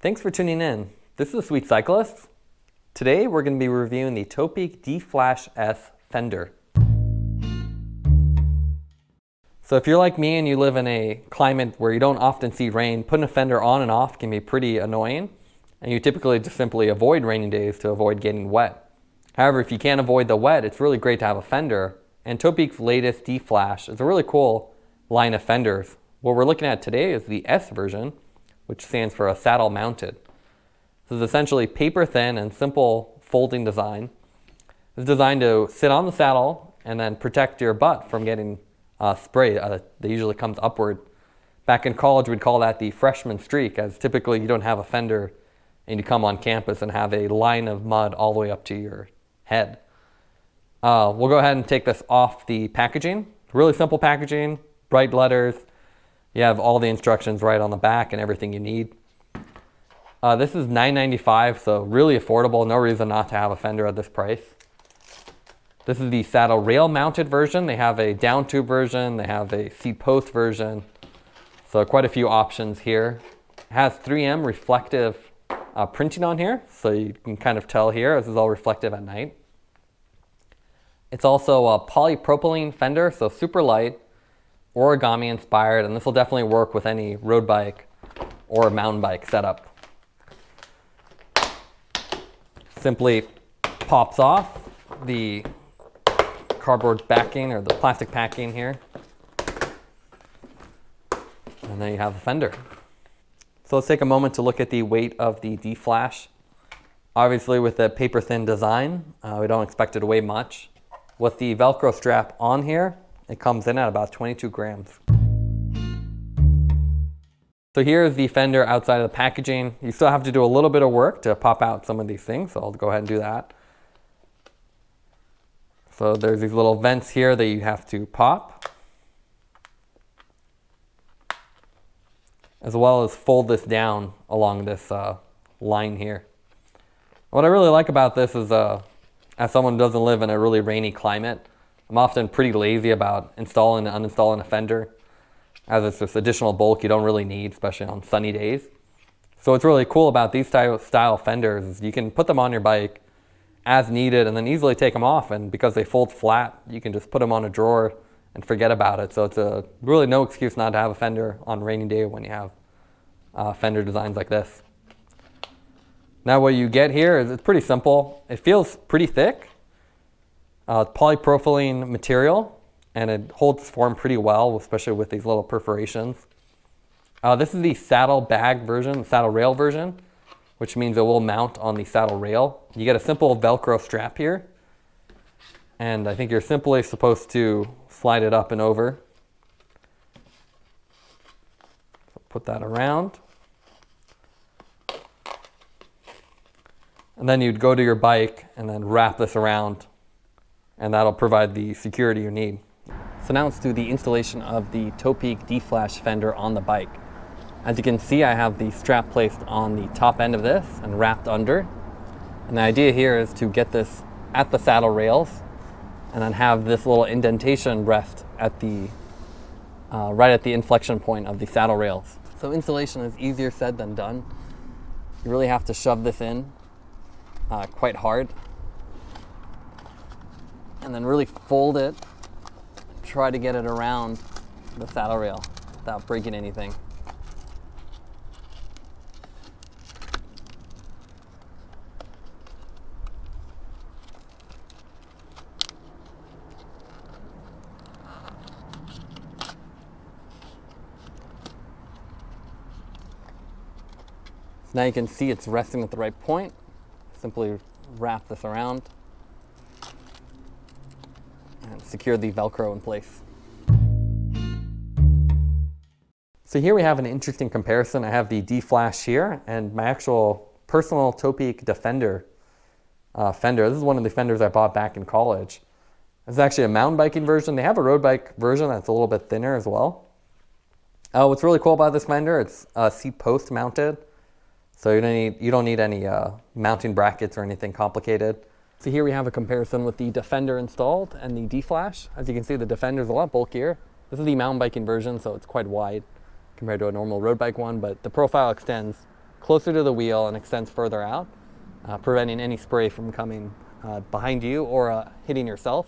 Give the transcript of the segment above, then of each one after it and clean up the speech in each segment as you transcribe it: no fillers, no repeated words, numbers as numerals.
Thanks for tuning in. This is Sweet Cyclists. Today we're going to be reviewing the Topeak D-Flash S Fender. So if you're like me and you live in a climate where you don't often see rain, putting a fender on and off can be pretty annoying, and you typically just simply avoid rainy days to avoid getting wet. However, if you can't avoid the wet, it's really great to have a fender, and Topeak's latest D-Flash is a really cool line of fenders. What we're looking at today is the S version, which stands for a saddle mounted. This is essentially paper thin and simple folding design. It's designed to sit on the saddle and then protect your butt from getting spray that usually comes upward. Back in college, we'd call that the freshman streak, as typically you don't have a fender and you come on campus and have a line of mud all the way up to your head. We'll go ahead and take this off the packaging. Really simple packaging, bright letters. You have all the instructions right on the back and everything you need. This is $9.95, so really affordable. No reason not to have a fender at this price. This is the saddle rail mounted version. They have a down tube version. They have a seat post version. So quite a few options here. It has 3M reflective printing on here, so you can kind of tell here this is all reflective at night. It's also a polypropylene fender, so super light, origami inspired, and this will definitely work with any road bike or mountain bike setup. Simply pops off the cardboard backing or the plastic packing here, and then you have the fender. So let's take a moment to look at the weight of the D-Flash. Obviously with the paper thin design, we don't expect it to weigh much. With the Velcro strap on here, it comes in at about 22 grams. So here's the fender outside of the packaging. You still have to do a little bit of work to pop out some of these things, so I'll go ahead and do that. So there's these little vents here that you have to pop, as well as fold this down along this line here. What I really like about this is, as someone who doesn't live in a really rainy climate, I'm often pretty lazy about installing and uninstalling a fender, as it's just additional bulk you don't really need, especially on sunny days. So what's really cool about these style fenders is you can put them on your bike as needed and then easily take them off, and because they fold flat, you can just put them on a drawer and forget about it. So it's really no excuse not to have a fender on a rainy day when you have fender designs like this. Now what you get here is it's pretty simple. It feels pretty thick. Polypropylene material, and it holds form pretty well, especially with these little perforations. This is the saddle bag version, saddle rail version, which means it will mount on the saddle rail. You get a simple Velcro strap here, and I think you're simply supposed to slide it up and over. So put that around. And then you'd go to your bike and then wrap this around, and that'll provide the security you need. So now let's do the installation of the Topeak D-Flash fender on the bike. As you can see, I have the strap placed on the top end of this and wrapped under. And the idea here is to get this at the saddle rails and then have this little indentation rest at the right at the inflection point of the saddle rails. So installation is easier said than done. You really have to shove this in quite hard, and then really fold it, try to get it around the saddle rail without breaking anything. So now you can see it's resting at the right point. Simply wrap this around and secure the Velcro in place. So here we have an interesting comparison. I have the D-Flash here and my actual personal Topeak Defender fender. This is one of the fenders I bought back in college. This is actually a mountain biking version. They have a road bike version that's a little bit thinner as well. What's really cool about this fender, it's seat post mounted. So you don't need any mounting brackets or anything complicated. So here we have a comparison with the Defender installed and the D-Flash. As you can see, the Defender is a lot bulkier. This is the mountain biking version, so it's quite wide compared to a normal road bike one, but the profile extends closer to the wheel and extends further out, preventing any spray from coming behind you or hitting yourself.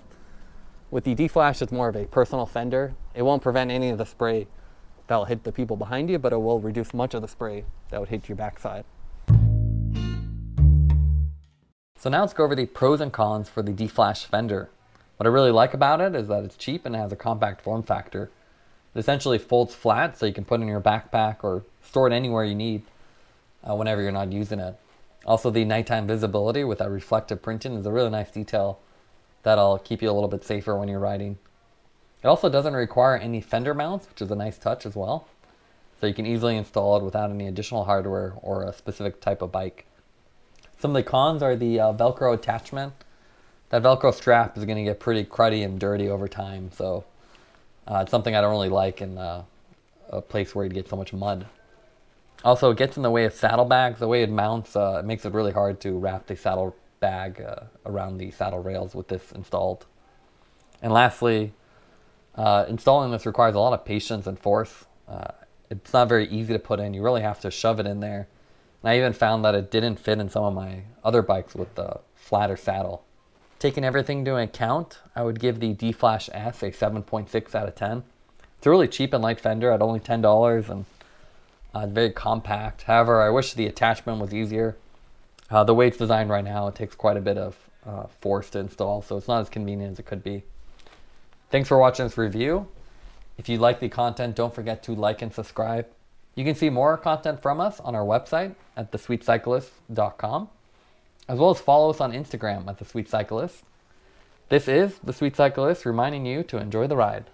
With the D-Flash, it's more of a personal fender. It won't prevent any of the spray that will hit the people behind you, but it will reduce much of the spray that would hit your backside. So now let's go over the pros and cons for the D-Flash fender. What I really like about it is that it's cheap and it has a compact form factor. It essentially folds flat so you can put it in your backpack or store it anywhere you need whenever you're not using it. Also, the nighttime visibility with that reflective printing is a really nice detail that'll keep you a little bit safer when you're riding. It also doesn't require any fender mounts, which is a nice touch as well. So you can easily install it without any additional hardware or a specific type of bike. Some of the cons are the Velcro attachment. That Velcro strap is going to get pretty cruddy and dirty over time, so it's something I don't really like in a place where you'd get so much mud. Also, it gets in the way of saddlebags. The way it mounts, it makes it really hard to wrap the saddle bag around the saddle rails with this installed. And lastly, installing this requires a lot of patience and force. It's not very easy to put in. You really have to shove it in there. And I even found that it didn't fit in some of my other bikes with the flatter saddle. Taking everything into account, I would give the D-Flash S a 7.6 out of 10. It's a really cheap and light fender at only $10 and it's very compact. However, I wish the attachment was easier. The way it's designed right now, it takes quite a bit of force to install, so it's not as convenient as it could be. Thanks for watching this review. If you like the content, don't forget to like and subscribe. You can see more content from us on our website at thesweetcyclists.com, as well as follow us on Instagram at The Sweet Cyclist. This is The Sweet Cyclist reminding you to enjoy the ride.